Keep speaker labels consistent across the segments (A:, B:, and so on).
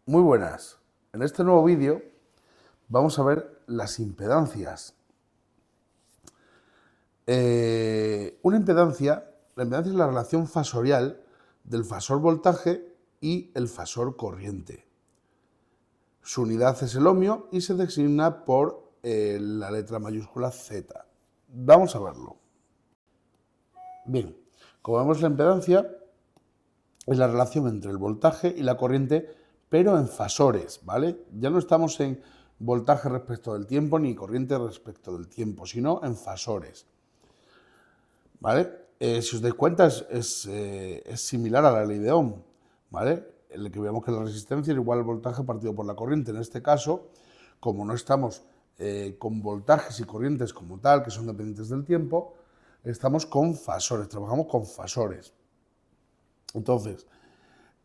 A: Muy buenas. En este nuevo vídeo vamos a ver las impedancias. La impedancia es la relación fasorial del fasor voltaje y el fasor corriente. Su unidad es el ohmio y se designa por la letra mayúscula Z. Vamos a verlo. Bien, como vemos, la impedancia es la relación entre el voltaje y la corriente, pero en fasores, ¿vale? Ya no estamos en voltaje respecto del tiempo ni corriente respecto del tiempo, sino en fasores, ¿vale? Si os dais cuenta, es similar a la ley de Ohm, ¿vale? En el que vemos que la resistencia es igual al voltaje partido por la corriente. En este caso, como no estamos con voltajes y corrientes como tal, que son dependientes del tiempo, estamos con fasores, trabajamos con fasores. Entonces,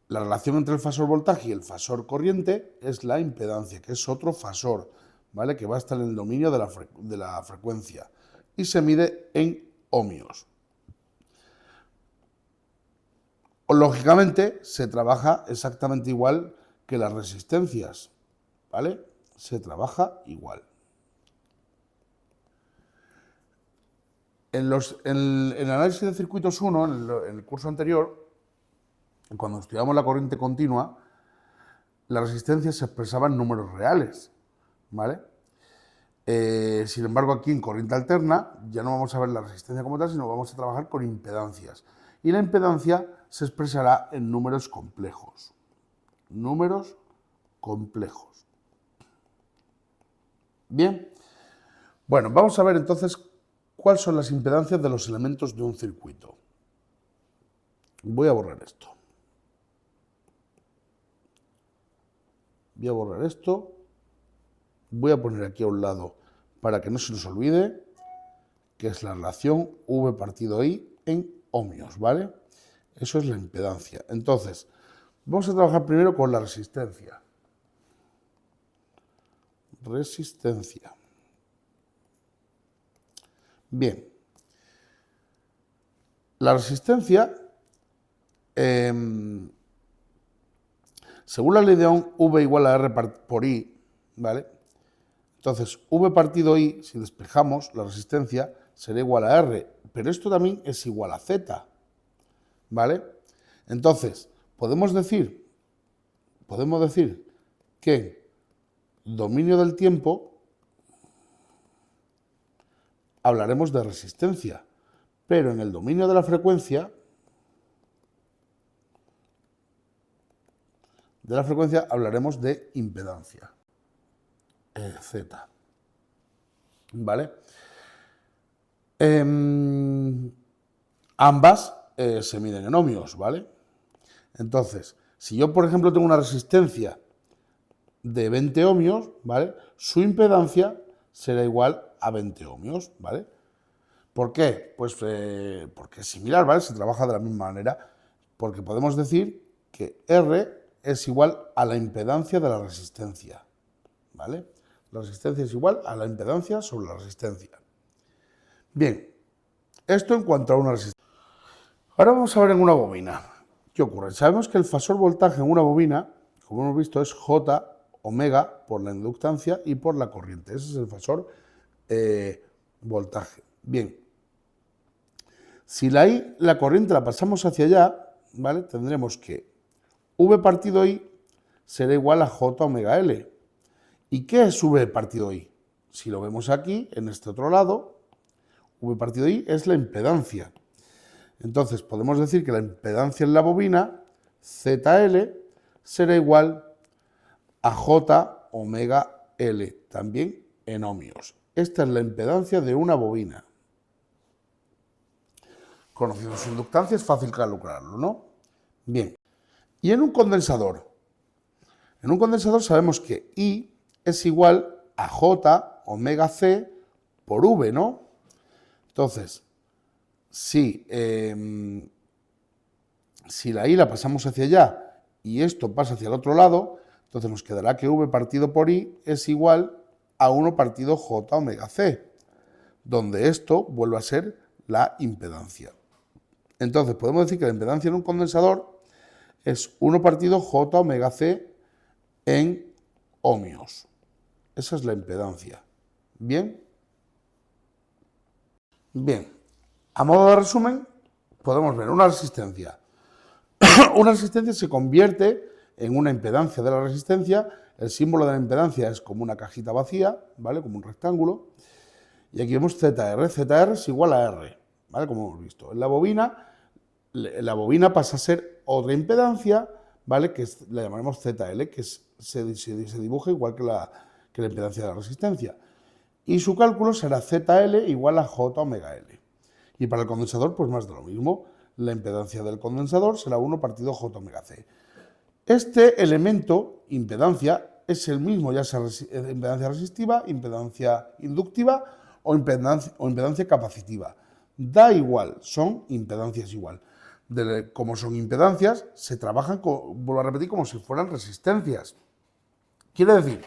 A: la relación entre el fasor voltaje y el fasor corriente es la impedancia, que es otro fasor, ¿vale? Que va a estar en el dominio de la frecuencia y se mide en ohmios. Lógicamente, se trabaja exactamente igual que las resistencias, ¿vale? Se trabaja igual. En el análisis de circuitos 1, en el curso anterior, cuando estudiamos la corriente continua, la resistencia se expresaba en números reales, ¿vale? Sin embargo, aquí en corriente alterna ya no vamos a ver la resistencia como tal, sino vamos a trabajar con impedancias. Y la impedancia se expresará en números complejos. Números complejos. Bien. Bueno, vamos a ver entonces cuáles son las impedancias de los elementos de un circuito. Voy a borrar esto. Voy a borrar esto. Voy a poner aquí a un lado, para que no se nos olvide, que es la relación V partido I en ohmios, ¿vale? Eso es la impedancia. Entonces, vamos a trabajar primero con la resistencia. Resistencia. Bien. La resistencia, según la ley de Ohm, V igual a R por I, ¿vale? Entonces, V partido I, si despejamos la resistencia, será igual a R, pero esto también es igual a Z, ¿vale? Entonces, podemos decir que dominio del tiempo hablaremos de resistencia, pero en el dominio de la frecuencia hablaremos de impedancia, Z, ¿vale? Ambas se miden en ohmios, ¿vale? Entonces, si yo, por ejemplo, tengo una resistencia de 20 ohmios, ¿vale? Su impedancia será igual a 20 ohmios, ¿vale? ¿Por qué? Pues porque es similar, ¿vale? Se trabaja de la misma manera, porque podemos decir que R es igual a la impedancia de la resistencia, ¿vale? La resistencia es igual a la impedancia sobre la resistencia. Bien, esto en cuanto a una resistencia. Ahora vamos a ver en una bobina. ¿Qué ocurre? Sabemos que el fasor voltaje en una bobina, como hemos visto, es J omega por la inductancia y por la corriente. Ese es el fasor voltaje. Bien, si la corriente la pasamos hacia allá, ¿vale? Tendremos que V partido I será igual a J omega L. ¿Y qué es V partido I? Si lo vemos aquí, en este otro lado, V partido I es la impedancia. Entonces podemos decir que la impedancia en la bobina, ZL, será igual a J omega L, también en ohmios. Esta es la impedancia de una bobina. Conociendo su inductancia es fácil calcularlo, ¿no? Bien. Y en un condensador. En un condensador sabemos que I es igual a J omega C por V, ¿no? Entonces, si la I la pasamos hacia allá y esto pasa hacia el otro lado, entonces nos quedará que V partido por I es igual a 1 partido J omega C, donde esto vuelve a ser la impedancia. Entonces podemos decir que la impedancia en un condensador es 1 partido J omega C en ohmios. Esa es la impedancia. ¿Bien? Bien. A modo de resumen, podemos ver una resistencia. Una resistencia se convierte en una impedancia de la resistencia. El símbolo de la impedancia es como una cajita vacía, ¿vale? Como un rectángulo. Y aquí vemos ZR. ZR es igual a R, ¿vale? Como hemos visto. En la bobina pasa a ser otra impedancia, ¿vale? Que la llamaremos ZL, que se dibuja igual que la impedancia de la resistencia. Y su cálculo será ZL igual a J omega L. Y para el condensador, pues más de lo mismo. La impedancia del condensador será 1 partido J omega C. Este elemento, impedancia, es el mismo, ya sea impedancia resistiva, impedancia inductiva o impedancia capacitiva. Da igual, son impedancias igual. Como son impedancias, se trabajan, vuelvo a repetir, como si fueran resistencias. Quiere decir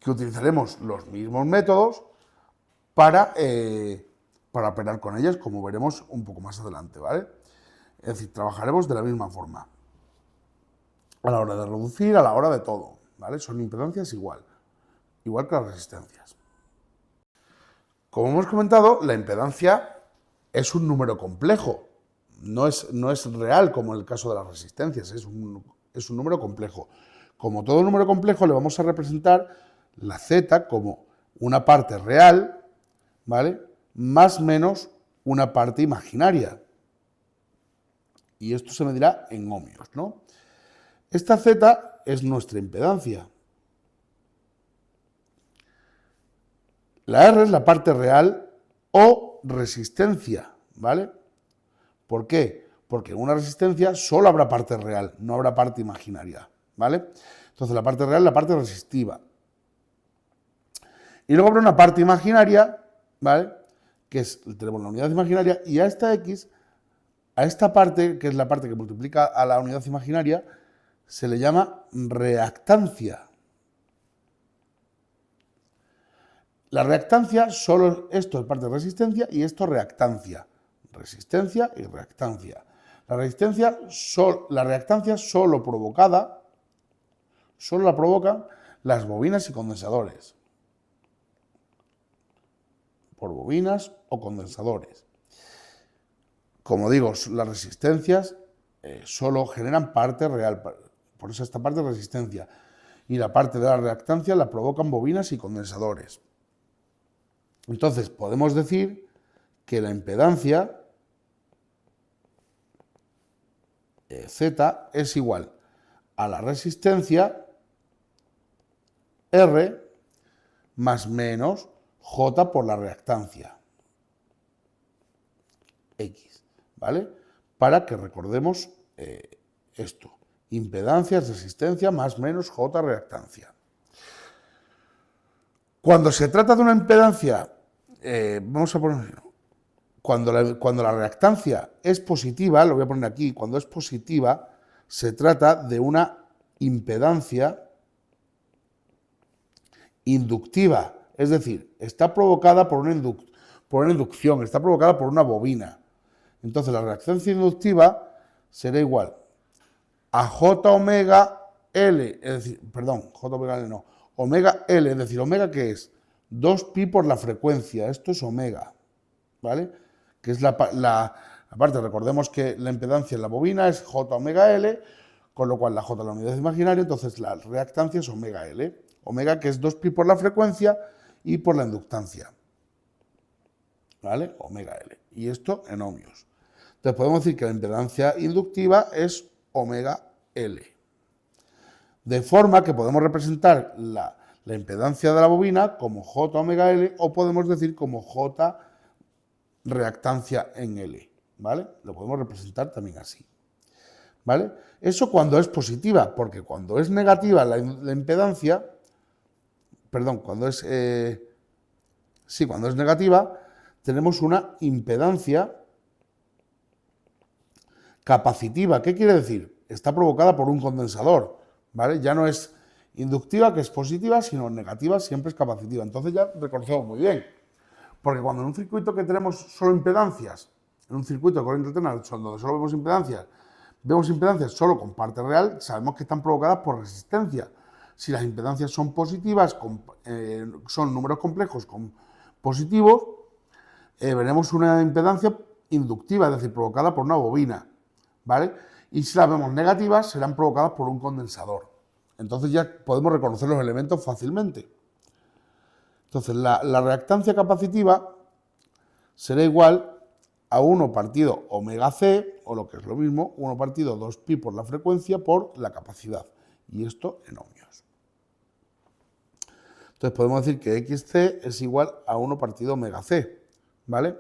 A: que utilizaremos los mismos métodos para operar con ellas, como veremos un poco más adelante, ¿vale? Es decir, trabajaremos de la misma forma. A la hora de reducir, a la hora de todo, ¿vale? Son impedancias igual que las resistencias. Como hemos comentado, la impedancia es un número complejo, no es real como en el caso de las resistencias, es un número complejo. Como todo número complejo, le vamos a representar la Z como una parte real, ¿vale? Más menos una parte imaginaria. Y esto se medirá en ohmios, ¿no? Esta Z es nuestra impedancia. La R es la parte real o resistencia, ¿vale? ¿Por qué? Porque en una resistencia solo habrá parte real, no habrá parte imaginaria, ¿vale? Entonces la parte real es la parte resistiva. Y luego habrá una parte imaginaria, ¿vale? Que tenemos la unidad imaginaria, y a esta X, a esta parte, que es la parte que multiplica a la unidad imaginaria, se le llama reactancia. La reactancia, esto es parte de resistencia y esto reactancia. Resistencia y reactancia. La reactancia solo la provocan las bobinas y condensadores. Por bobinas o condensadores. Como digo, las resistencias solo generan parte real, por eso esta parte es resistencia. Y la parte de la reactancia la provocan bobinas y condensadores. Entonces, podemos decir que la impedancia Z es igual a la resistencia R más menos J por la reactancia X, ¿vale? Para que recordemos esto. Impedancia es resistencia más menos J reactancia. Cuando se trata de una impedancia, vamos a poner, cuando la reactancia es positiva, lo voy a poner aquí, cuando es positiva, se trata de una impedancia inductiva, es decir, está provocada por una inducción, está provocada por una bobina. Entonces la reactancia inductiva será igual a J omega L, es decir, perdón, J omega L no, omega L, es decir, omega que es 2pi por la frecuencia, esto es omega, ¿vale? Que es la parte, recordemos que la impedancia en la bobina es J omega L, con lo cual la J es la unidad imaginaria, entonces la reactancia es omega L, omega que es 2pi por la frecuencia y por la inductancia, ¿vale? Omega L, y esto en ohmios. Entonces podemos decir que la impedancia inductiva es omega L. De forma que podemos representar la impedancia de la bobina como J omega L o podemos decir como J reactancia en L, ¿vale? Lo podemos representar también así, ¿vale? Eso cuando es positiva, porque cuando es negativa la impedancia, perdón, cuando es negativa, tenemos una impedancia capacitiva. ¿Qué quiere decir? Está provocada por un condensador, ¿vale? Ya no es inductiva, que es positiva, sino negativa, siempre es capacitiva. Entonces ya reconocemos muy bien. Porque cuando en un circuito que tenemos solo impedancias, en un circuito de corriente alterna, donde solo vemos impedancias solo con parte real, sabemos que están provocadas por resistencia. Si las impedancias son positivas, son números complejos positivos, veremos una impedancia inductiva, es decir, provocada por una bobina, ¿vale? Y si las vemos negativas, serán provocadas por un condensador. Entonces ya podemos reconocer los elementos fácilmente. Entonces la reactancia capacitiva será igual a 1 partido omega c, o lo que es lo mismo, 1 partido 2pi por la frecuencia por la capacidad. Y esto en ohmios. Entonces podemos decir que xc es igual a 1 partido omega c, ¿vale?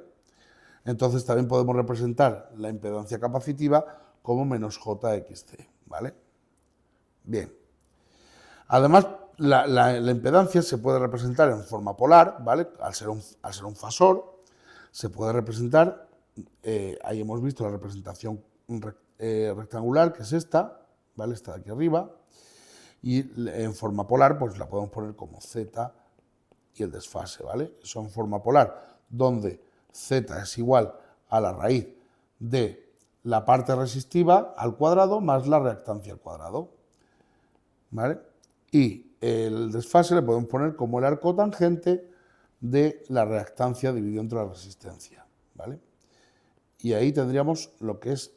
A: Entonces también podemos representar la impedancia capacitiva como menos jxc, ¿vale? Bien. Además, la impedancia se puede representar en forma polar, ¿vale? Al ser un fasor, se puede representar, ahí hemos visto la representación rectangular, que es esta, ¿vale? Esta de aquí arriba, y en forma polar, pues la podemos poner como z y el desfase, ¿vale? Eso en forma polar, donde z es igual a la raíz de la parte resistiva al cuadrado más la reactancia al cuadrado, ¿vale? Y el desfase le podemos poner como el arco tangente de la reactancia dividido entre la resistencia, ¿vale? Y ahí tendríamos lo que es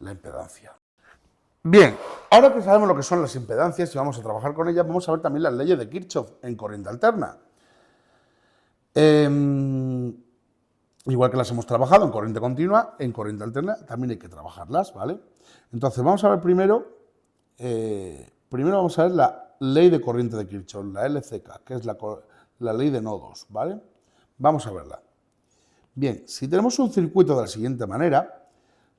A: la impedancia. Bien, ahora que sabemos lo que son las impedancias y vamos a trabajar con ellas, vamos a ver también las leyes de Kirchhoff en corriente alterna. Igual que las hemos trabajado en corriente continua, en corriente alterna también hay que trabajarlas, ¿vale? Entonces vamos a ver primero vamos a ver la ley de corriente de Kirchhoff, la LCK, que es la ley de nodos, ¿vale? Vamos a verla. Bien, si tenemos un circuito de la siguiente manera,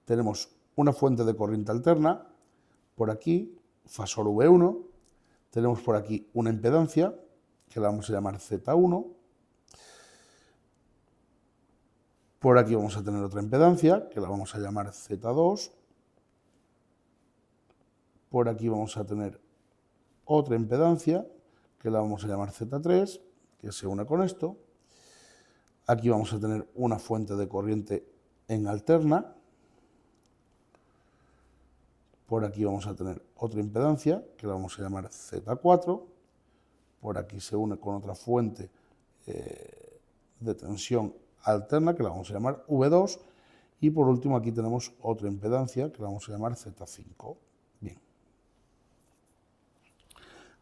A: tenemos una fuente de corriente alterna, por aquí, fasor V1, tenemos por aquí una impedancia, que la vamos a llamar Z1, por aquí vamos a tener otra impedancia, que la vamos a llamar Z2, por aquí vamos a tener otra impedancia, que la vamos a llamar Z3, que se une con esto. Aquí vamos a tener una fuente de corriente en alterna. Por aquí vamos a tener otra impedancia, que la vamos a llamar Z4. Por aquí se une con otra fuente de tensión alterna, que la vamos a llamar V2. Y por último aquí tenemos otra impedancia, que la vamos a llamar Z5. Bien.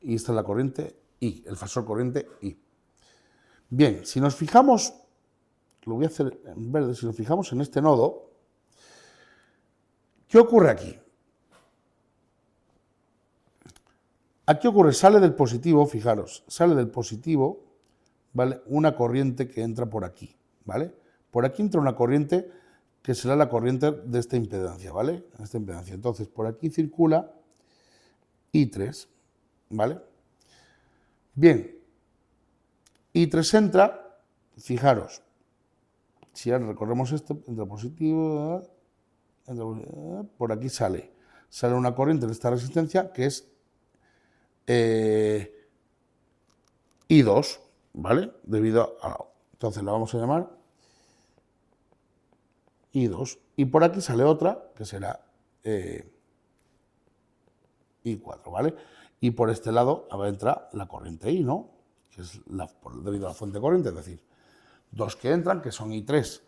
A: Y esta es la corriente I, el fasor corriente I. Bien, si nos fijamos, lo voy a hacer en verde, si nos fijamos en este nodo, ¿qué ocurre aquí? Aquí ocurre, sale del positivo, fijaros, sale del positivo, ¿vale? Una corriente que entra por aquí, ¿vale? Por aquí entra una corriente que será la corriente de esta impedancia, ¿vale? Esta impedancia. Entonces, por aquí circula I3, ¿vale? Bien, I3 entra, fijaros, si ahora recorremos esto, entra positivo, por aquí sale una corriente de esta resistencia que es I2, ¿vale? Debido a... Entonces la vamos a llamar I2. Y por aquí sale otra, que será I4, ¿vale? Y por este lado entra la corriente I, ¿no? Que es debido a la fuente de corriente, es decir, dos que entran, que son I3,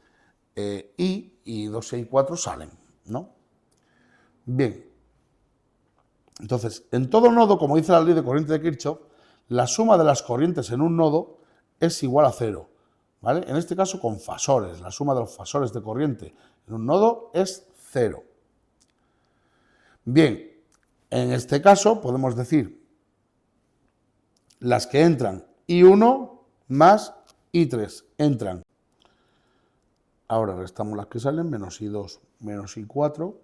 A: I, y 2 e I4 salen, ¿no? Bien. Entonces, en todo nodo, como dice la ley de corriente de Kirchhoff, la suma de las corrientes en un nodo es igual a 0, ¿vale? En este caso con fasores, la suma de los fasores de corriente en un nodo es 0. Bien, en este caso podemos decir las que entran I1 más I3 entran. Ahora restamos las que salen, menos I2 menos I4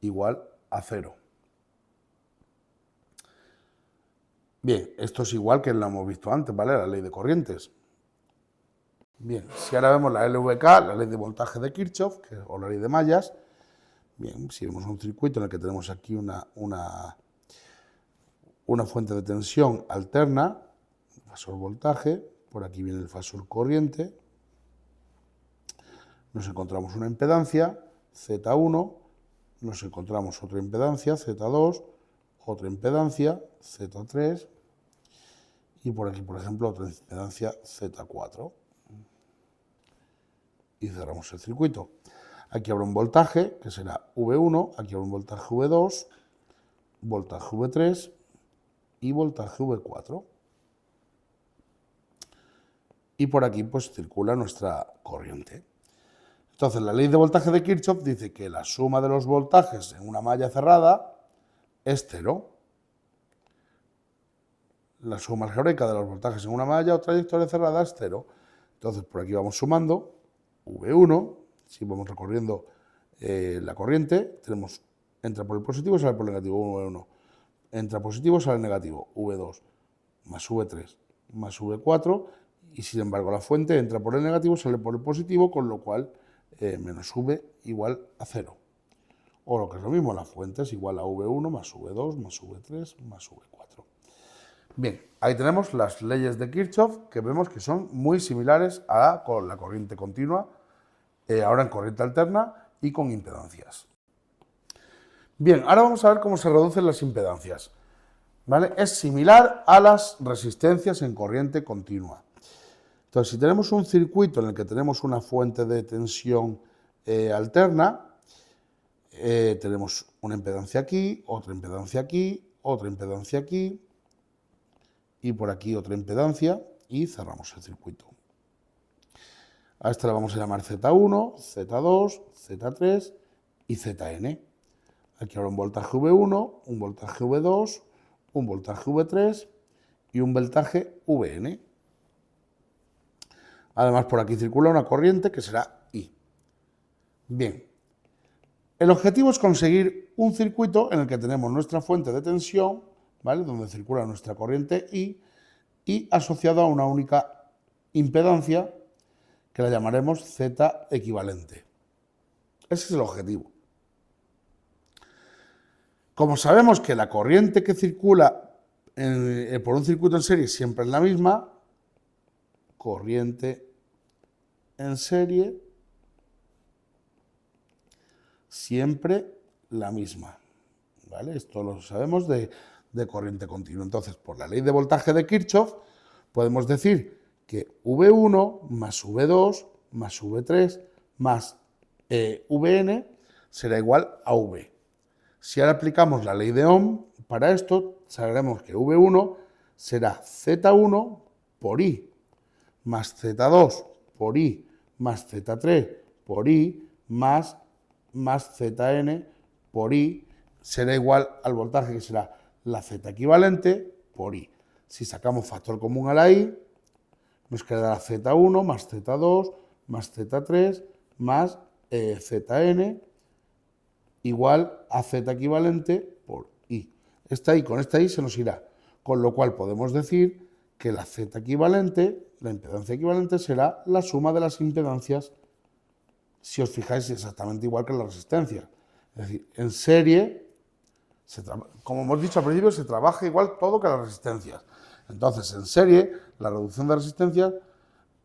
A: igual a 0. Bien, esto es igual que lo hemos visto antes, ¿vale? La ley de corrientes. Bien, si ahora vemos la LVK, la ley de voltaje de Kirchhoff, o la ley de mallas, bien, si vemos un circuito en el que tenemos aquí una fuente de tensión alterna, fasor voltaje, por aquí viene el fasor corriente, nos encontramos una impedancia, Z1, nos encontramos otra impedancia, Z2, otra impedancia, Z3, y por aquí, por ejemplo, otra impedancia, Z4. Y cerramos el circuito. Aquí habrá un voltaje, que será V1, aquí habrá un voltaje V2, voltaje V3 y voltaje V4. Y por aquí pues circula nuestra corriente. Entonces la ley de voltaje de Kirchhoff dice que la suma de los voltajes en una malla cerrada es cero. La suma algebraica de los voltajes en una malla o trayectoria cerrada es cero. Entonces por aquí vamos sumando V1, si vamos recorriendo la corriente, tenemos entra por el positivo, sale por el negativo, V1. Entra positivo, sale negativo, V2, más V3, más V4, y sin embargo la fuente entra por el negativo, sale por el positivo, con lo cual menos V igual a 0. O lo que es lo mismo, la fuente es igual a V1 más V2 más V3 más V4. Bien, ahí tenemos las leyes de Kirchhoff, que vemos que son muy similares a con la corriente continua, ahora en corriente alterna y con impedancias. Bien, ahora vamos a ver cómo se reducen las impedancias. ¿Vale? Es similar a las resistencias en corriente continua. Entonces, si tenemos un circuito en el que tenemos una fuente de tensión alterna, tenemos una impedancia aquí, otra impedancia aquí, otra impedancia aquí, y por aquí otra impedancia, y cerramos el circuito. A esta la vamos a llamar Z1, Z2, Z3 y Zn. Aquí habrá un voltaje V1, un voltaje V2, un voltaje V3 y un voltaje Vn. Además, por aquí circula una corriente que será I. Bien, el objetivo es conseguir un circuito en el que tenemos nuestra fuente de tensión, ¿vale?, donde circula nuestra corriente I, y asociado a una única impedancia que la llamaremos Z equivalente. Ese es el objetivo. Como sabemos que la corriente que circula por un circuito en serie siempre es la misma, corriente en serie siempre la misma. ¿Vale? Esto lo sabemos de corriente continua. Entonces, por la ley de voltaje de Kirchhoff, podemos decir que V1 más V2 más V3 más Vn será igual a V. Si ahora aplicamos la ley de Ohm, para esto sabremos que V1 será Z1 por I, más Z2 por I, más Z3 por I, más Zn por I, será igual al voltaje que será la Z equivalente por I. Si sacamos factor común a la I, nos quedará Z1 más Z2 más Z3 más Zn igual a Z equivalente por I. Esta I con esta I se nos irá, con lo cual podemos decir que la Z equivalente, la impedancia equivalente, será la suma de las impedancias, si os fijáis, exactamente igual que la resistencia. Es decir, en serie, como hemos dicho al principio, se trabaja igual todo que las resistencias. Entonces, en serie, la reducción de resistencias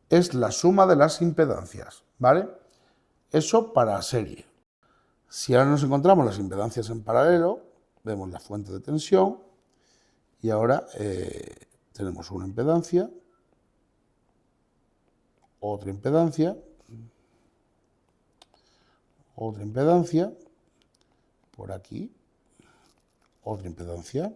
A: es la suma de las impedancias, ¿vale? Eso para serie. Si ahora nos encontramos las impedancias en paralelo, vemos la fuente de tensión y ahora tenemos una impedancia, otra impedancia, otra impedancia, por aquí, otra impedancia.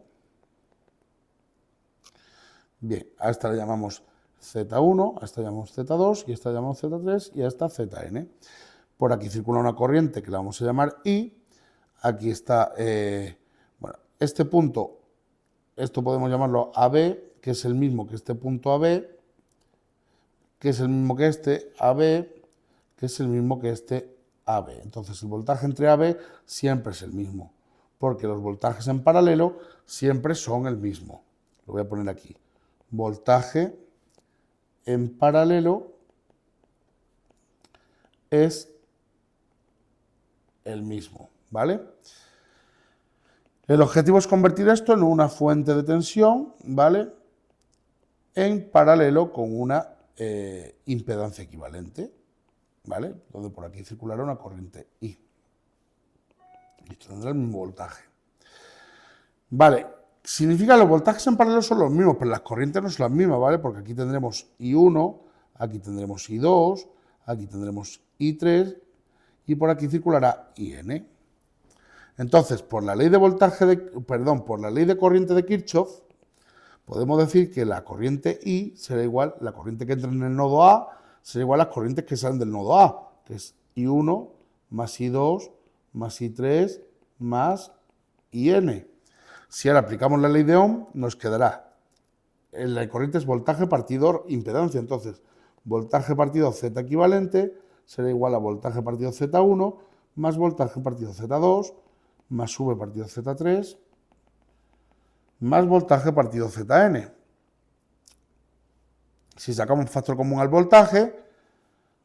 A: Bien, a esta la llamamos Z1, a esta la llamamos Z2 y a esta la llamamos Z3 y a esta Zn. Por aquí circula una corriente que la vamos a llamar I. Aquí está, bueno, este punto, esto podemos llamarlo AB, que es el mismo que este punto AB, que es el mismo que este AB, que es el mismo que este AB. Entonces el voltaje entre AB siempre es el mismo, porque los voltajes en paralelo siempre son el mismo. Lo voy a poner aquí. Voltaje en paralelo es el mismo, ¿vale? El objetivo es convertir esto en una fuente de tensión, ¿vale?, en paralelo con una impedancia equivalente, ¿vale?, donde por aquí circulará una corriente I. Y esto tendrá el mismo voltaje. Vale, significa que los voltajes en paralelo son los mismos, pero las corrientes no son las mismas, ¿vale? Porque aquí tendremos I1, aquí tendremos I2, aquí tendremos I3 y por aquí circulará IN. Entonces, por la ley de por la ley de corriente de Kirchhoff, podemos decir que la corriente I será igual, la corriente que entra en el nodo A será igual a las corrientes que salen del nodo A, que es I1 más I2 más I3 más IN. Si ahora aplicamos la ley de Ohm, nos quedará, en la corriente es voltaje partido impedancia, entonces voltaje partido Z equivalente será igual a voltaje partido Z1 más voltaje partido Z2 más V partido Z3 más voltaje partido Zn. Si sacamos un factor común al voltaje,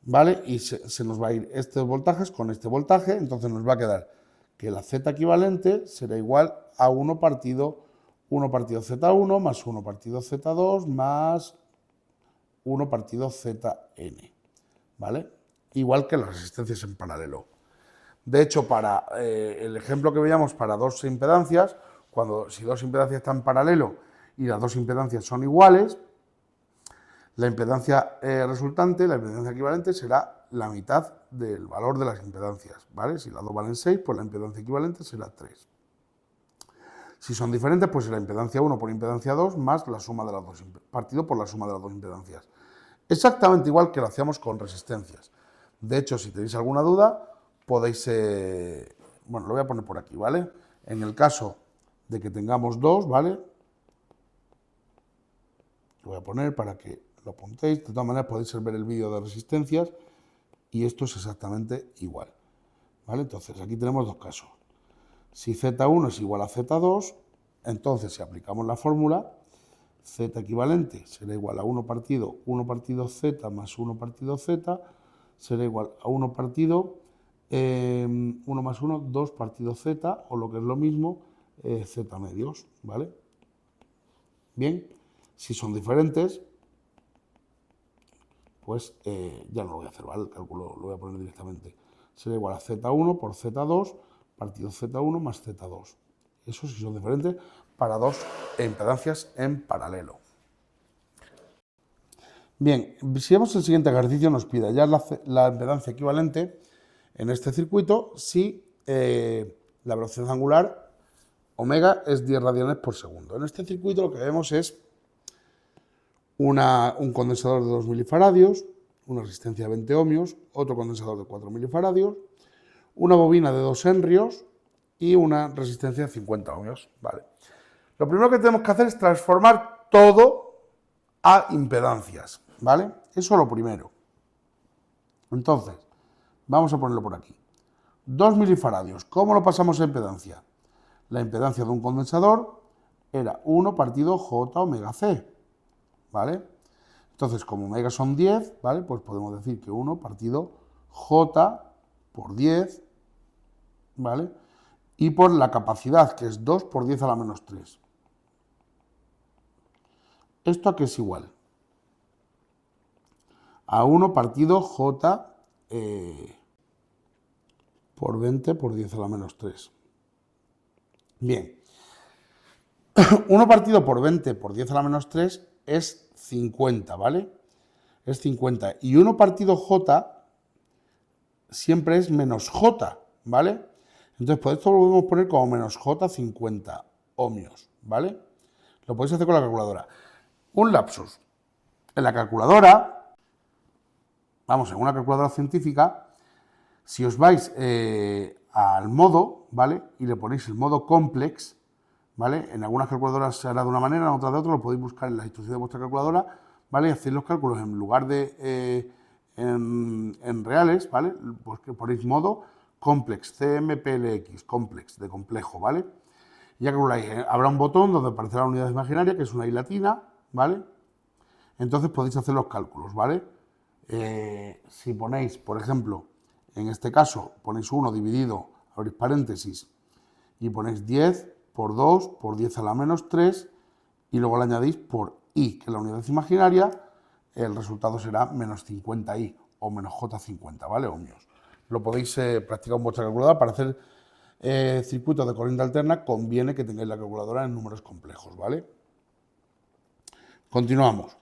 A: ¿vale? Y se nos va a ir estos voltajes con este voltaje, entonces nos va a quedar que la Z equivalente será igual a 1 partido Z1 más 1 partido Z2 más 1 partido Zn, ¿vale? Igual que las resistencias en paralelo. De hecho, para el ejemplo que veíamos para dos impedancias, si dos impedancias están en paralelo y las dos impedancias son iguales, la impedancia resultante, la impedancia equivalente, será la mitad del valor de las impedancias, ¿vale? Si las dos valen 6, pues la impedancia equivalente será 3. Si son diferentes, pues será impedancia 1 por impedancia 2 más la suma de las dos, partido por la suma de las dos impedancias. Exactamente igual que lo hacíamos con resistencias. De hecho, si tenéis alguna duda, podéis... bueno, lo voy a poner por aquí, ¿vale? En el caso de que tengamos dos, ¿vale? Lo voy a poner para que lo apuntéis. De todas maneras, podéis ver el vídeo de resistencias y esto es exactamente igual, ¿vale? Entonces, aquí tenemos dos casos. Si Z1 es igual a Z2, entonces si aplicamos la fórmula, Z equivalente será igual a 1 partido Z más 1 partido Z, será igual a 1 partido 1 más 1, 2 partido Z, o lo que es lo mismo, Z medios, ¿vale? Bien, si son diferentes, pues ya no lo voy a hacer, ¿vale? El cálculo lo voy a poner directamente. Será igual a Z1 por Z2 partido Z1 más Z2. Eso sí son diferentes para dos impedancias en paralelo. Bien, si vemos el siguiente ejercicio, nos pide hallar la impedancia equivalente en este circuito si la velocidad angular omega es 10 radianes por segundo. En este circuito lo que vemos es un condensador de 2 milifaradios, una resistencia de 20 ohmios, otro condensador de 4 milifaradios, una bobina de 2 henrios y una resistencia de 50 ohmios. Vale. Lo primero que tenemos que hacer es transformar todo a impedancias, ¿vale? Eso es lo primero. Entonces, vamos a ponerlo por aquí. 2 milifaradios, ¿cómo lo pasamos a impedancia? La impedancia de un condensador era 1 partido J omega C, ¿vale? Entonces, como omega son 10, ¿vale? Pues podemos decir que 1 partido J por 10, ¿vale? Y por la capacidad, que es 2 por 10 a la menos 3. ¿Esto a qué es igual? A 1 partido J por 20 por 10 a la menos 3. Bien. 1 partido por 20 por 10 a la menos 3 es 50, ¿vale? Es 50. Y 1 partido J siempre es menos J, ¿vale? Entonces, por esto lo podemos poner como menos J 50 ohmios, ¿vale? Lo podéis hacer con la calculadora. Un lapsus. En la calculadora, vamos, en una calculadora científica, si os vais al modo, ¿vale? Y le ponéis el modo complex, ¿vale? En algunas calculadoras se hará de una manera, en otras de otra, lo podéis buscar en las instrucciones de vuestra calculadora, ¿vale? Y hacéis los cálculos en lugar de en reales, ¿vale? Pues que ponéis modo complex, CMPLX, complex, de complejo, ¿vale? Y ya calculáis, habrá un botón donde aparecerá la unidad imaginaria, que es una I latina, ¿vale? Entonces podéis hacer los cálculos, ¿vale? Si ponéis, por ejemplo, en este caso, ponéis 1 dividido, abrís paréntesis, y ponéis 10 por 2 por 10 a la menos 3, y luego le añadís por I, que es la unidad imaginaria, el resultado será menos 50I, o menos J50, ¿vale? Ohmios. Lo podéis practicar en vuestra calculadora para hacer circuitos de corriente alterna conviene que tengáis la calculadora en números complejos, ¿vale? Continuamos.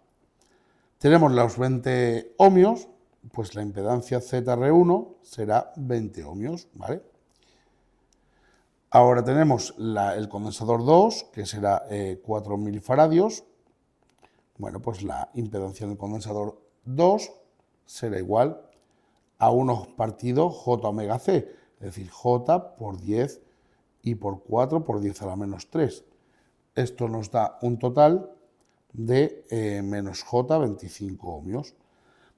A: Tenemos los 20 ohmios, pues la impedancia ZR1 será 20 ohmios, ¿vale? Ahora tenemos el condensador 2, que será 4 milifaradios. Bueno, pues la impedancia del condensador 2 será igual a 1 partido J omega C, es decir, J por 10 y por 4 por 10 a la menos 3. Esto nos da un total de menos J 25 ohmios,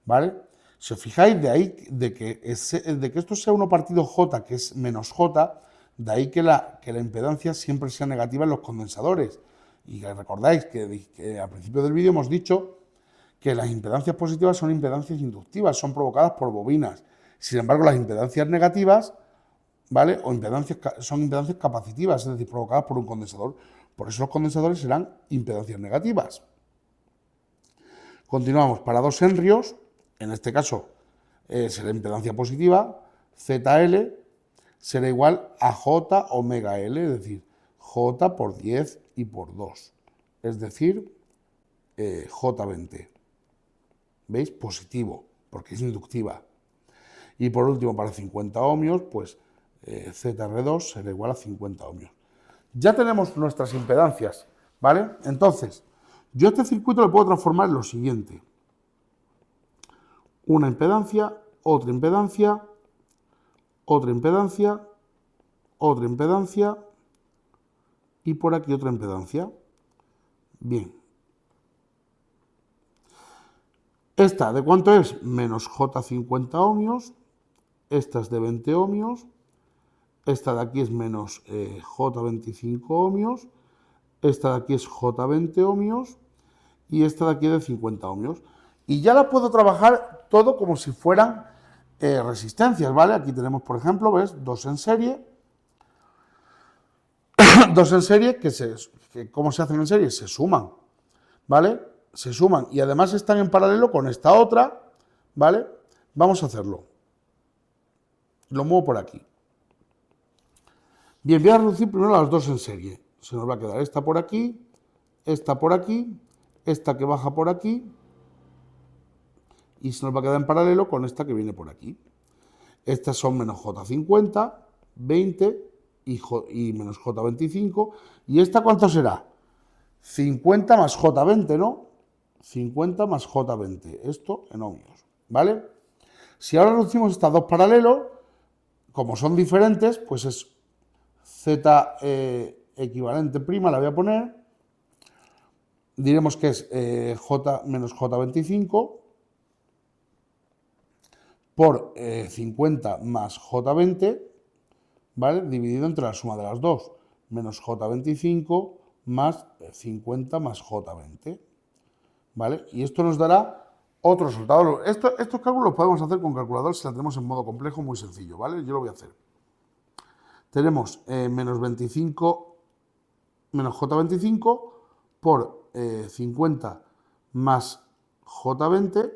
A: ¿vale? Si os fijáis, de ahí de que esto sea 1 partido J, que es menos J, de ahí que la impedancia siempre sea negativa en los condensadores. Y recordáis que al principio del vídeo hemos dicho que las impedancias positivas son impedancias inductivas, son provocadas por bobinas. Sin embargo, las impedancias negativas, ¿vale? Son impedancias capacitivas, es decir, provocadas por un condensador. Por eso los condensadores serán impedancias negativas. Continuamos. Para 2 henrios, en este caso será impedancia positiva, ZL será igual a J omega L, es decir, J por 10 y por 2, es decir, J20. ¿Veis? Positivo, porque es inductiva. Y por último, para 50 ohmios, pues ZR2 será igual a 50 ohmios. Ya tenemos nuestras impedancias, ¿vale? Entonces, yo este circuito lo puedo transformar en lo siguiente. Una impedancia, otra impedancia, otra impedancia, otra impedancia y por aquí otra impedancia. Bien. ¿Esta de cuánto es? Menos J 50 ohmios. Esta es de 20 ohmios. Esta de aquí es menos J 25 ohmios. Esta de aquí es J 20 ohmios. Y esta de aquí es de 50 ohmios. Y ya la puedo trabajar todo como si fueran resistencias, ¿vale? Aquí tenemos, por ejemplo, ¿ves? Dos en serie. Dos en serie, ¿cómo se hacen en serie? Se suman, ¿vale? Se suman y además están en paralelo con esta otra, ¿vale? Vamos a hacerlo. Lo muevo por aquí. Bien, voy a reducir primero las dos en serie. Se nos va a quedar esta por aquí, esta que baja por aquí y se nos va a quedar en paralelo con esta que viene por aquí. Estas son menos J50, 20 y menos J25. ¿Y esta cuánto será? 50 más J20, ¿no? 50 más J20. Esto en ohmios, ¿vale? Si ahora reducimos estas dos paralelos, como son diferentes, pues es Z equivalente prima, la voy a poner. Diremos que es J menos J25 por 50 más J20, ¿vale? Dividido entre la suma de las dos, menos J25 más 50 más J20, ¿vale? Y esto nos dará otro resultado. Estos cálculos los podemos hacer con calculador si la tenemos en modo complejo, muy sencillo, ¿vale? Yo lo voy a hacer. Tenemos menos 25 menos J25 por 50 más J20,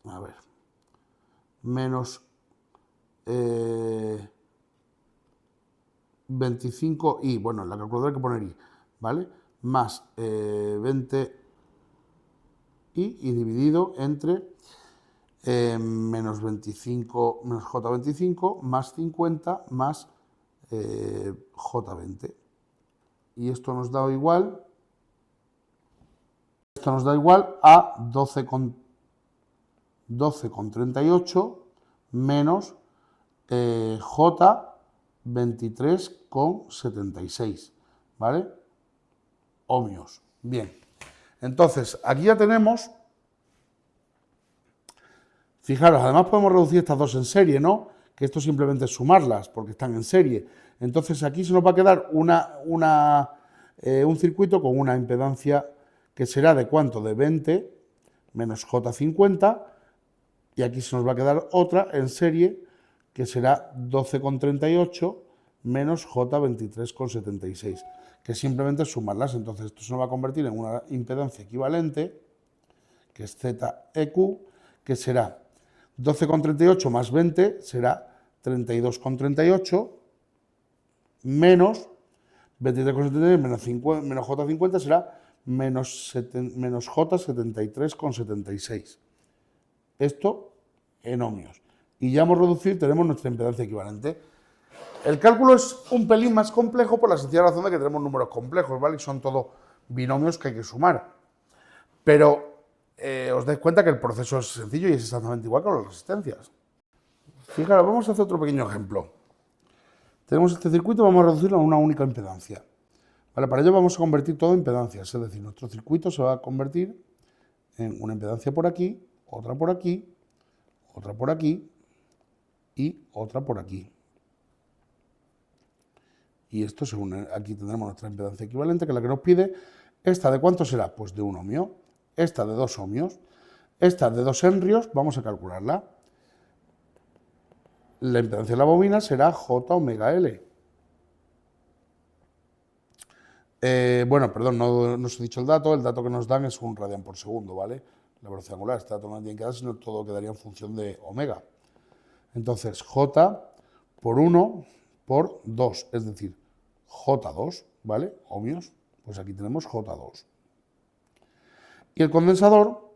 A: a ver, menos 25 y, bueno, en la calculadora hay que poner i, ¿vale? Más 20 y dividido entre menos 25 menos J25 más 50 más J20. Y esto nos da igual a 12,38 menos J 23,76, ¿vale? Ohmios. Bien. Entonces, aquí ya tenemos, fijaros, además podemos reducir estas dos en serie, ¿no? Que esto simplemente es sumarlas, porque están en serie. Entonces, aquí se nos va a quedar un circuito con una impedancia que será de ¿cuánto? De 20 menos J50, y aquí se nos va a quedar otra en serie que será 12,38 menos J23,76, que simplemente es sumarlas. Entonces esto se nos va a convertir en una impedancia equivalente, que es ZEQ, que será 12,38 más 20 será 32,38 menos 23,73 menos J50 será menos J73,76. Esto en ohmios. Y ya hemos reducido y tenemos nuestra impedancia equivalente. El cálculo es un pelín más complejo por la sencilla razón de que tenemos números complejos, ¿vale? Y son todo binomios que hay que sumar. Pero os dais cuenta que el proceso es sencillo y es exactamente igual que las resistencias. Fijaros, vamos a hacer otro pequeño ejemplo. Tenemos este circuito, vamos a reducirlo a una única impedancia. Vale, para ello vamos a convertir todo en impedancias, es decir, nuestro circuito se va a convertir en una impedancia por aquí, otra por aquí, otra por aquí y otra por aquí. Y esto se une. Aquí tendremos nuestra impedancia equivalente, que es la que nos pide. ¿Esta de cuánto será? Pues de 1 ohmio. Esta de 2 ohmios. Esta de 2 henrios, vamos a calcularla. La impedancia de la bobina será J omega L. Bueno, perdón, no os he dicho el dato que nos dan es 1 radian por segundo, ¿vale? La velocidad angular, este dato no tiene que dar, sino todo quedaría en función de omega. Entonces, J por 1 por 2, es decir, J2, ¿vale? Ohmios, pues aquí tenemos J2. Y el condensador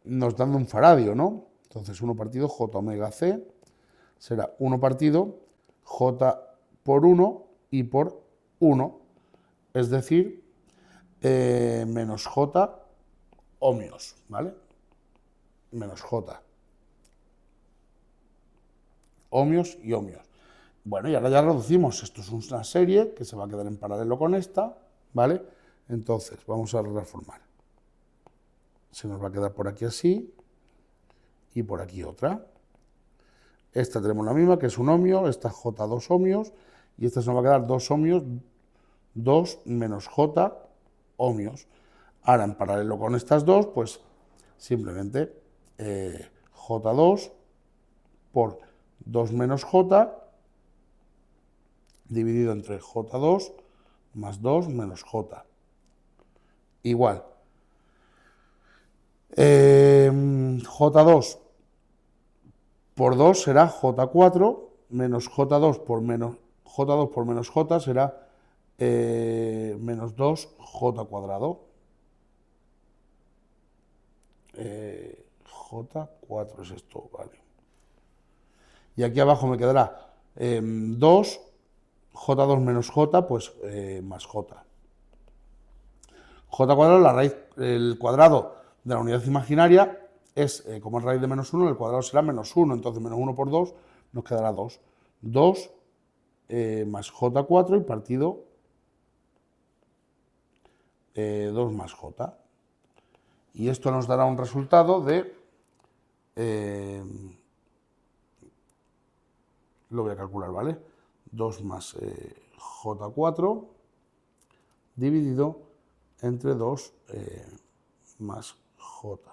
A: nos dan un faradio, ¿no? Entonces, 1 partido J omega C será 1 partido J por 1 y por 1, es decir, menos J ohmios, ¿vale? Menos J. Ohmios y ohmios. Bueno, y ahora ya reducimos. Esto es una serie que se va a quedar en paralelo con esta, ¿vale? Entonces, vamos a reformar. Se nos va a quedar por aquí así y por aquí otra. Esta tenemos la misma, que es un ohmio, esta J2 ohmios, y esta se nos va a quedar 2 ohmios, 2 menos J ohmios. Ahora, en paralelo con estas dos, pues simplemente J2 por 2 menos J dividido entre J2 más 2 menos J. Igual. J2 por 2 será J4 menos J2 por menos J será menos 2J cuadrado. J4 es esto, vale. Y aquí abajo me quedará 2, J2 menos J, pues más J. J cuadrado, la raíz, el cuadrado de la unidad imaginaria es, como es raíz de menos 1, el cuadrado será menos 1, entonces menos 1 por 2 nos quedará 2. 2 más J4 y partido 2 más J. Y esto nos dará un resultado de... lo voy a calcular, ¿vale? 2 más J4 dividido entre 2 más J.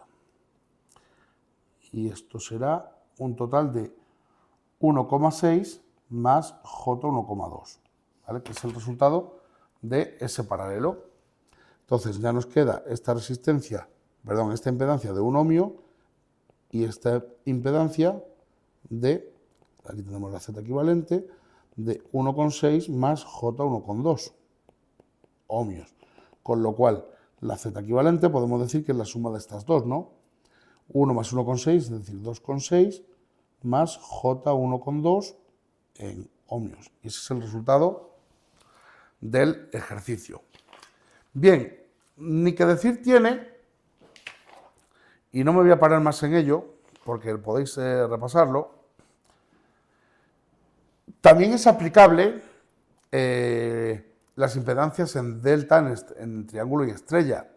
A: Y esto será un total de 1,6 más J 1,2, ¿vale? Que es el resultado de ese paralelo. Entonces ya nos queda esta resistencia, perdón, esta impedancia de 1 ohmio y esta impedancia de, aquí tenemos la Z equivalente, de 1,6 más J 1,2 ohmios. Con lo cual, la Z equivalente podemos decir que es la suma de estas dos, ¿no? 1 más 1,6, es decir, 2,6 más J 1,2 en ohmios. Y ese es el resultado del ejercicio. Bien, ni que decir tiene, y no me voy a parar más en ello, porque podéis repasarlo, también es aplicable las impedancias en delta, en triángulo y estrella.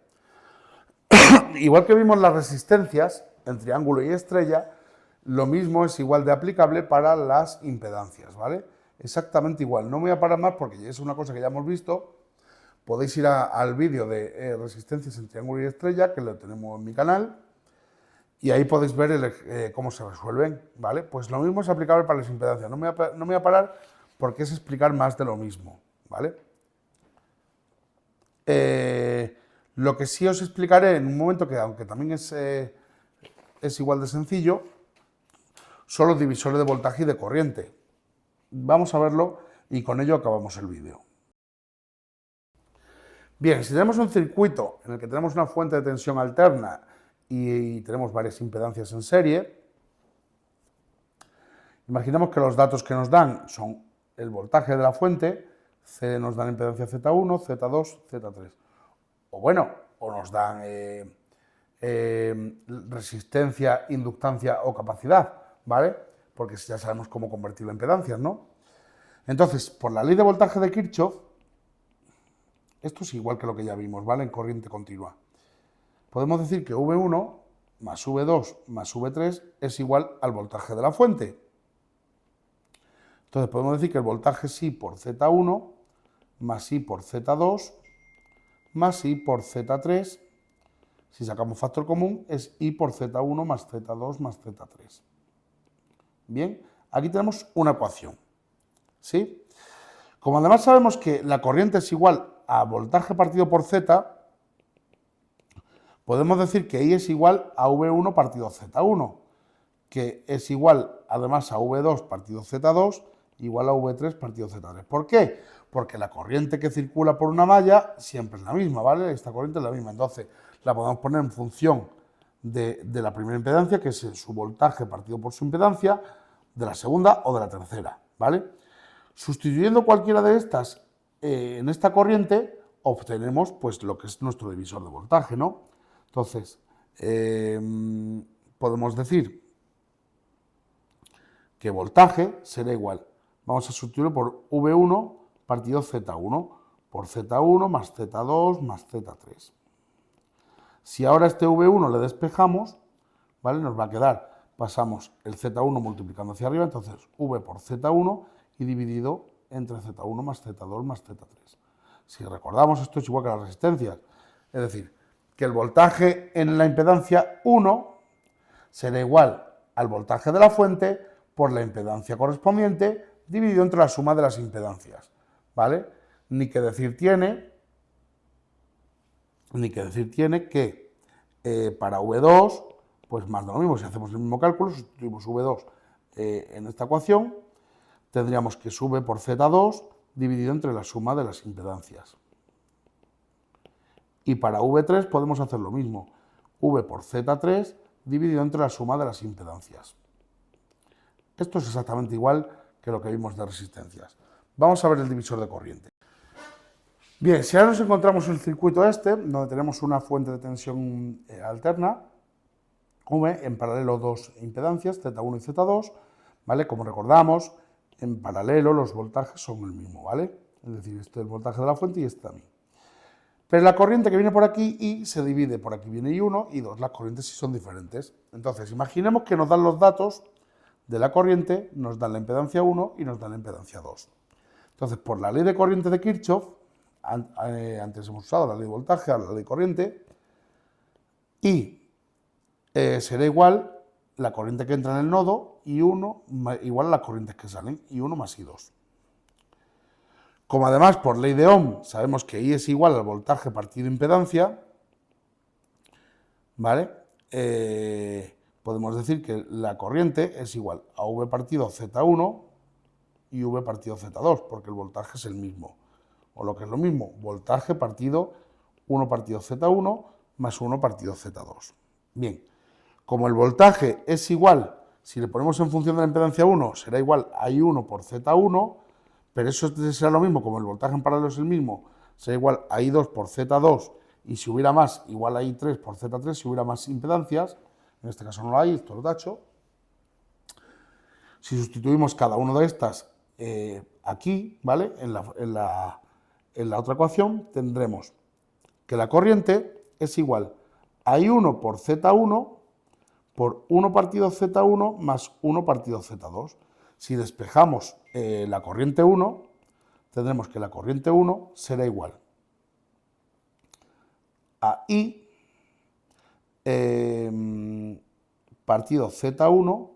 A: Igual que vimos las resistencias en triángulo y estrella, lo mismo es igual de aplicable para las impedancias, ¿vale? Exactamente igual. No me voy a parar más porque es una cosa que ya hemos visto. Podéis ir al vídeo de resistencias en triángulo y estrella, que lo tenemos en mi canal, y ahí podéis ver cómo se resuelven, ¿vale? Pues lo mismo es aplicable para las impedancias. No me voy a parar porque es explicar más de lo mismo, ¿vale? Lo que sí os explicaré en un momento, que aunque también es igual de sencillo, son los divisores de voltaje y de corriente, Vamos a verlo y con ello acabamos el vídeo. Bien, si tenemos un circuito en el que tenemos una fuente de tensión alterna y tenemos varias impedancias en serie, imaginemos que los datos que nos dan son el voltaje de la fuente, C nos dan impedancia Z1, Z2, Z3. O bueno, o nos dan resistencia, inductancia o capacidad, ¿vale? Porque ya sabemos cómo convertirlo en impedancias, ¿no? Entonces, por la ley de voltaje de Kirchhoff, esto es igual que lo que ya vimos, ¿vale? En corriente continua. Podemos decir que V1 más V2 más V3 es igual al voltaje de la fuente. Entonces podemos decir que el voltaje es I por Z1 más I por Z2 más I por Z3, si sacamos factor común, es I por Z1 más Z2 más Z3. Bien, aquí tenemos una ecuación, ¿sí? Como además sabemos que la corriente es igual a voltaje partido por Z, podemos decir que I es igual a V1 partido Z1, que es igual además a V2 partido Z2, igual a V3 partido Z3. ¿Por qué? Porque la corriente que circula por una malla siempre es la misma, ¿vale? Esta corriente es la misma, entonces la podemos poner en función de la primera impedancia, que es su voltaje partido por su impedancia, de la segunda o de la tercera, ¿vale? Sustituyendo cualquiera de estas en esta corriente, obtenemos pues lo que es nuestro divisor de voltaje, ¿no? Entonces, podemos decir que voltaje será igual, vamos a sustituirlo por V1 partido Z1, por Z1 más Z2 más Z3. Si ahora este V1 le despejamos, ¿vale? Nos va a quedar, pasamos el Z1 multiplicando hacia arriba, entonces V por Z1 y dividido entre Z1 más Z2 más Z3. Si recordamos, esto es igual que las resistencias, es decir, que el voltaje en la impedancia 1 será igual al voltaje de la fuente por la impedancia correspondiente dividido entre la suma de las impedancias, ¿vale? Ni que decir tiene que para V2, pues más de lo mismo, si hacemos el mismo cálculo, sustituimos V2 en esta ecuación, tendríamos que V por Z2 dividido entre la suma de las impedancias. Y para V3 podemos hacer lo mismo, V por Z3 dividido entre la suma de las impedancias. Esto es exactamente igual que lo que vimos de resistencias. Vamos a ver el divisor de corriente. Bien, si ahora nos encontramos en el circuito este, donde tenemos una fuente de tensión alterna, V, en paralelo dos impedancias, Z1 y Z2, ¿vale? Como recordamos, en paralelo los voltajes son el mismo, ¿vale? Es decir, este es el voltaje de la fuente y este también. Pero la corriente que viene por aquí, I, se divide, por aquí viene I1, y 2, las corrientes sí son diferentes. Entonces, imaginemos que nos dan los datos de la corriente, nos dan la impedancia 1 y nos dan la impedancia 2. Entonces, por la ley de corriente de Kirchhoff, antes hemos usado la ley de voltaje, ahora la ley de corriente, I será igual la corriente que entra en el nodo, I1 igual a las corrientes que salen, I1 más I2. Como además por ley de Ohm sabemos que I es igual al voltaje partido impedancia, ¿vale? Podemos decir que la corriente es igual a V partido Z1 y V partido Z2, porque el voltaje es el mismo. O lo que es lo mismo, voltaje partido 1 partido Z1 más 1 partido Z2. Bien, como el voltaje es igual, si le ponemos en función de la impedancia 1, será igual a I1 por Z1, pero eso será lo mismo, como el voltaje en paralelo es el mismo, será igual a I2 por Z2, y si hubiera más, igual a I3 por Z3, si hubiera más impedancias, en este caso no lo hay, esto lo tacho. Si sustituimos cada una de estas aquí, ¿vale? En la otra ecuación tendremos que la corriente es igual a I1 por Z1 por 1 partido Z1 más 1 partido Z2. Si despejamos la corriente 1, tendremos que la corriente 1 será igual a I partido Z1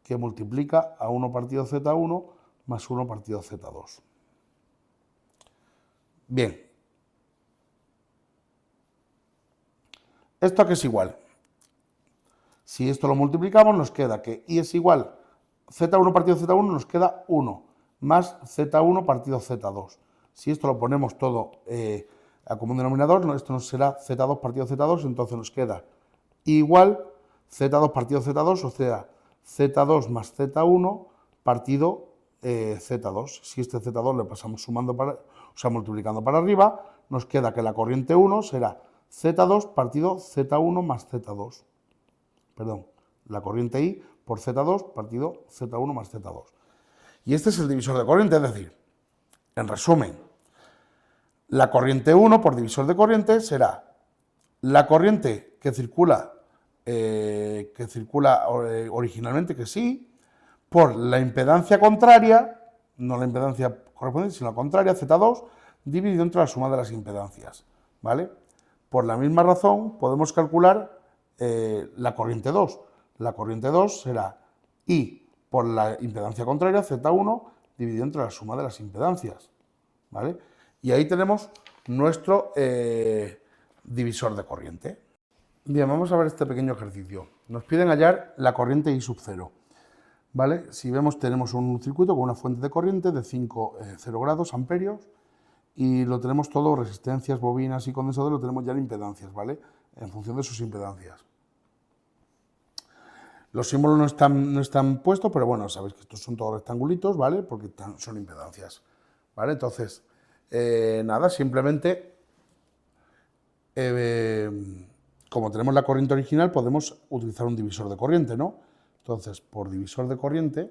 A: que multiplica a 1 partido Z1 más 1 partido Z2. Bien. ¿Esto a qué es igual? Si esto lo multiplicamos, nos queda que I es igual, Z1 partido Z1 nos queda 1. más Z1 partido Z2. Si esto lo ponemos todo a común denominador, esto nos será Z2 partido Z2, entonces nos queda igual Z2 partido Z2, o sea, Z2 más Z1 partido Z2. Si este Z2 le pasamos sumando multiplicando para arriba, nos queda que la corriente 1 será Z2 partido Z1 más Z2. Perdón, la corriente I por Z2 partido Z1 más Z2. Y este es el divisor de corriente, es decir, en resumen, la corriente 1 por divisor de corriente será la corriente que circula originalmente, que sí, por la impedancia contraria, no la impedancia correspondiente, sino la contraria, Z2, dividido entre la suma de las impedancias, ¿vale? Por la misma razón podemos calcular la corriente 2. La corriente 2 será I por la impedancia contraria, Z1, dividido entre la suma de las impedancias, ¿vale? Y ahí tenemos nuestro divisor de corriente. Bien, vamos a ver este pequeño ejercicio. Nos piden hallar la corriente I sub 0. ¿Vale? Si vemos, tenemos un circuito con una fuente de corriente de 0 grados, amperios, y lo tenemos todo, resistencias, bobinas y condensadores, lo tenemos ya en impedancias, ¿vale? En función de sus impedancias. Los símbolos no están puestos, pero bueno, sabéis que estos son todos rectangulitos, ¿vale? Porque son impedancias, ¿vale? Entonces, nada, simplemente, como tenemos la corriente original, podemos utilizar un divisor de corriente, ¿no? Entonces, por divisor de corriente,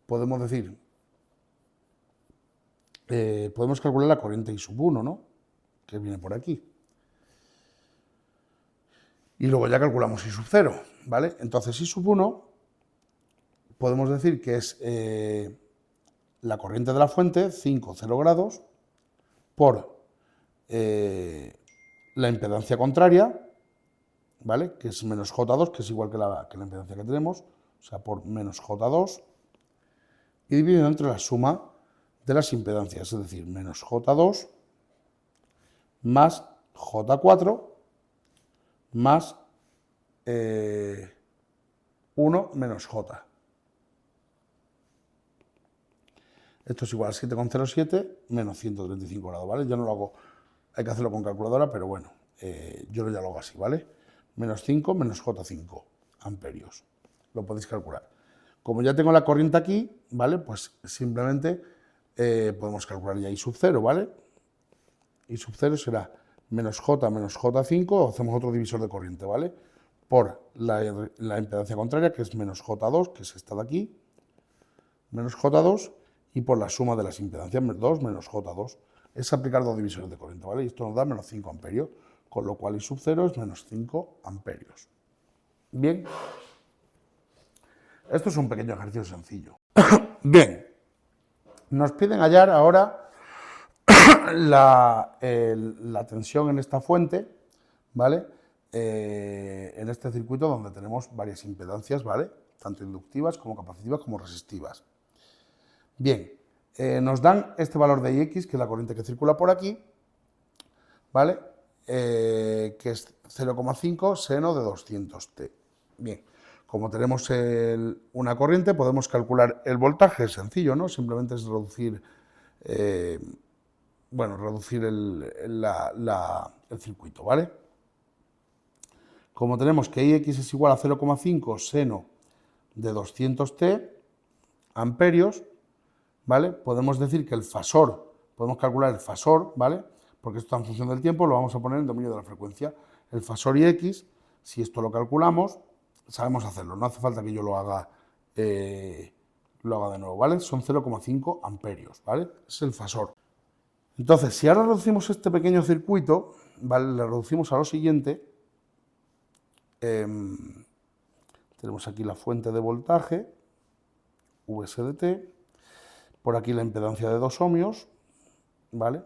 A: podemos decir, podemos calcular la corriente I sub 1, ¿no? Que viene por aquí. Y luego ya calculamos I sub 0, ¿vale? Entonces, I sub 1, podemos decir que es la corriente de la fuente, 0 grados, por la impedancia contraria, ¿vale? Que es menos J2, que es igual que la impedancia que tenemos, o sea, por menos J2, y dividido entre la suma de las impedancias, es decir, menos J2 más J4 más 1 menos J. Esto es igual a 7,07 menos 135 grados, ¿vale? Yo no lo hago, hay que hacerlo con calculadora, pero bueno, yo ya lo hago así, ¿vale? Menos 5 menos J5 amperios. Lo podéis calcular. Como ya tengo la corriente aquí, ¿vale? Pues simplemente podemos calcular ya I sub 0, ¿vale? I sub 0 será menos J5, hacemos otro divisor de corriente, ¿vale? Por la impedancia contraria, que es menos J2, que es esta de aquí, menos J2, y por la suma de las impedancias, 2 menos J2. Es aplicar dos divisores de corriente, ¿vale? Y esto nos da menos 5 amperios, con lo cual I sub 0 es menos 5 amperios. Bien. Esto es un pequeño ejercicio sencillo. Bien. Nos piden hallar ahora la tensión en esta fuente, ¿vale? En este circuito donde tenemos varias impedancias, ¿vale? Tanto inductivas como capacitivas como resistivas. Bien, nos dan este valor de Ix, que es la corriente que circula por aquí, ¿vale? Que es 0,5 seno de 200T. Bien, como tenemos una corriente, podemos calcular el voltaje, es sencillo, ¿no? Simplemente es reducir, reducir el circuito, ¿vale? Como tenemos que Ix es igual a 0,5 seno de 200T amperios, ¿vale? Podemos decir que el fasor, podemos calcular el fasor, ¿vale? Porque esto está en función del tiempo, lo vamos a poner en dominio de la frecuencia. El fasor Ix, si esto lo calculamos, sabemos hacerlo, no hace falta que yo lo haga de nuevo, ¿vale? Son 0,5 amperios, ¿vale? Es el fasor. Entonces, si ahora reducimos este pequeño circuito, ¿vale? Le reducimos a lo siguiente. Tenemos aquí la fuente de voltaje, VSDT, por aquí la impedancia de 2 ohmios, ¿vale?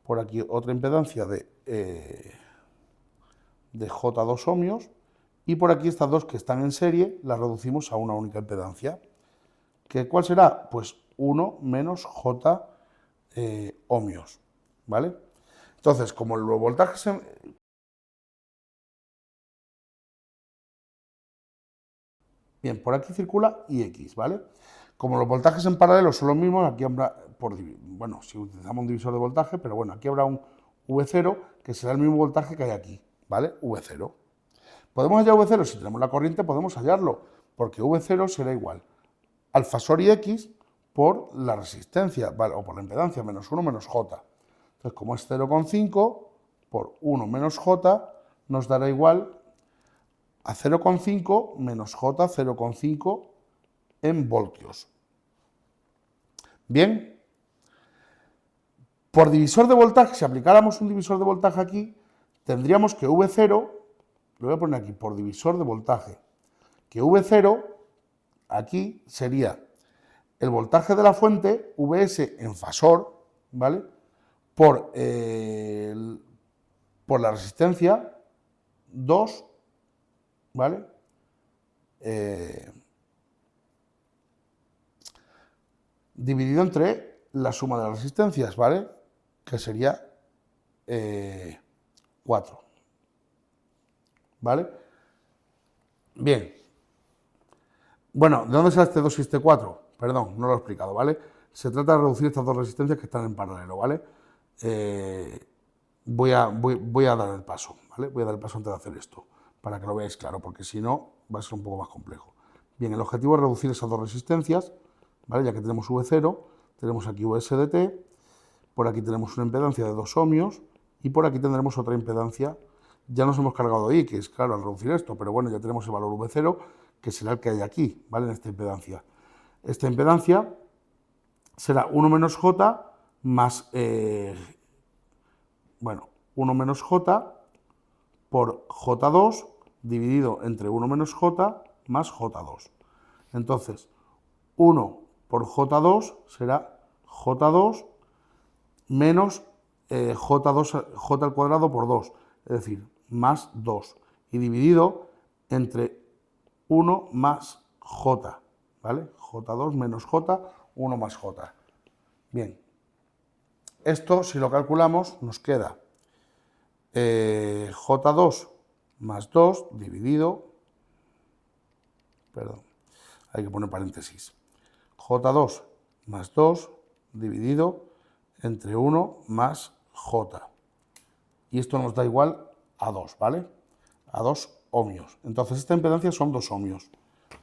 A: Por aquí otra impedancia de J2 ohmios, y por aquí estas dos que están en serie las reducimos a una única impedancia. ¿Cuál será? Pues 1 menos J ohmios, ¿vale? Entonces, como el voltaje Bien, por aquí circula Ix, ¿vale? Como los voltajes en paralelo son los mismos, aquí habrá, bueno, si utilizamos un divisor de voltaje, pero bueno, aquí habrá un V0 que será el mismo voltaje que hay aquí, ¿vale? V0. ¿Podemos hallar V0? Si tenemos la corriente podemos hallarlo, porque V0 será igual al fasor y X por la resistencia, ¿vale? O por la impedancia, menos 1 menos J. Entonces, como es 0,5 por 1 menos J, nos dará igual a 0,5 menos J, 0,5 en voltios. Bien, por divisor de voltaje, si aplicáramos un divisor de voltaje aquí, tendríamos que V0, lo voy a poner aquí, por divisor de voltaje, que V0 aquí sería el voltaje de la fuente, Vs en fasor, ¿vale? Por la resistencia 2, ¿vale? Dividido entre la suma de las resistencias, ¿vale? Que sería 4, ¿vale? Bien. Bueno, ¿de dónde sale este 2 y este 4? Perdón, no lo he explicado, ¿vale? Se trata de reducir estas dos resistencias que están en paralelo, ¿vale? Voy a dar el paso, ¿vale? Voy a dar el paso antes de hacer esto, para que lo veáis claro, porque si no va a ser un poco más complejo. Bien, el objetivo es reducir esas dos resistencias, ¿vale? Ya que tenemos V0, tenemos aquí VSDT, por aquí tenemos una impedancia de 2 ohmios y por aquí tendremos otra impedancia. Ya nos hemos cargado ahí, que es claro al reducir esto, pero bueno, ya tenemos el valor V0, que será el que hay aquí, ¿vale? En esta impedancia. Esta impedancia será 1 menos J más, 1 menos J por J2 dividido entre 1 menos J más J2. Entonces, 1 por J2 será J2 menos J al cuadrado por 2, es decir, más 2, y dividido entre 1 más J, ¿vale? J2 menos J, 1 más J. Bien, esto si lo calculamos nos queda J2 más 2 dividido, perdón, hay que poner paréntesis, J2 más 2 dividido entre 1 más J. Y esto nos da igual a 2, ¿vale? A 2 ohmios. Entonces esta impedancia son 2 ohmios,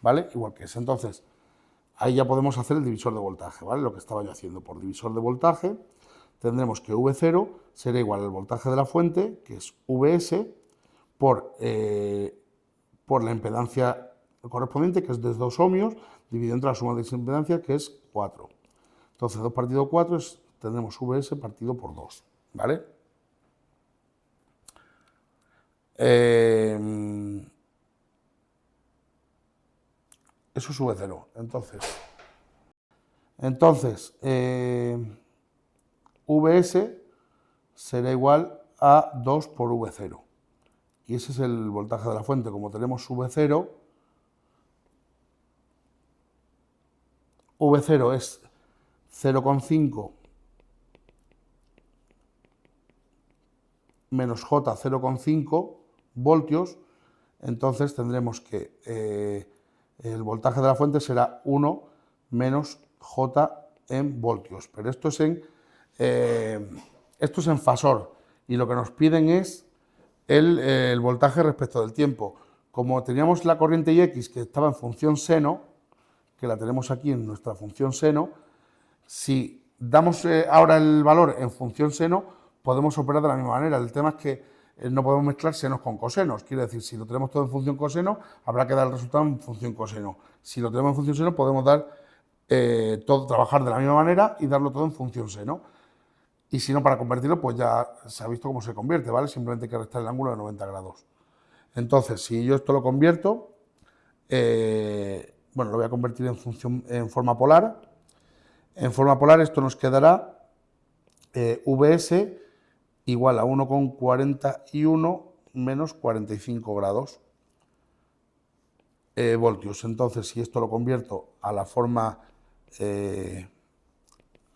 A: ¿vale? Igual que es. Entonces, ahí ya podemos hacer el divisor de voltaje, ¿vale? Lo que estaba yo haciendo por divisor de voltaje, tendremos que V0 será igual al voltaje de la fuente, que es Vs, por la impedancia correspondiente, que es de 2 ohmios, dividido entre la suma de las impedancias, que es 4. Entonces, 2 partido 4 tendremos Vs partido por 2, ¿vale? Eso es V0. Entonces Vs será igual a 2 por V0. Y ese es el voltaje de la fuente. Como tenemos V0, V0 es 0,5 menos J 0,5 voltios, entonces tendremos que el voltaje de la fuente será 1 menos J en voltios. Pero esto es en fasor y lo que nos piden es el voltaje respecto del tiempo. Como teníamos la corriente X que estaba en función seno, que la tenemos aquí en nuestra función seno, si damos ahora el valor en función seno, podemos operar de la misma manera. El tema es que no podemos mezclar senos con cosenos. Quiere decir, si lo tenemos todo en función coseno, habrá que dar el resultado en función coseno. Si lo tenemos en función seno, podemos dar trabajar de la misma manera y darlo todo en función seno. Y si no, para convertirlo, pues ya se ha visto cómo se convierte, ¿vale? Simplemente hay que restar el ángulo de 90 grados. Entonces, si yo esto lo convierto, lo voy a convertir en forma polar. En forma polar esto nos quedará Vs igual a 1,41 menos 45 grados voltios. Entonces, si esto lo convierto a la forma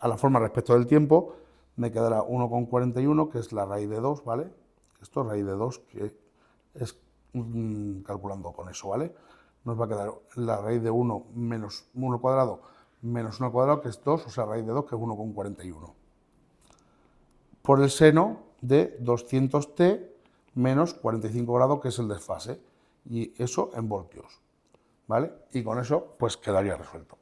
A: respecto del tiempo, me quedará 1,41, que es la raíz de 2, ¿vale? Esto es raíz de 2, que es calculando con eso, ¿vale? Nos va a quedar la raíz de 1 menos 1 cuadrado menos 1 al cuadrado, que es 2, o sea, raíz de 2, que es 1,41. Por el seno de 200t menos 45 grados, que es el desfase. Y eso en voltios, ¿vale? Y con eso, pues quedaría resuelto.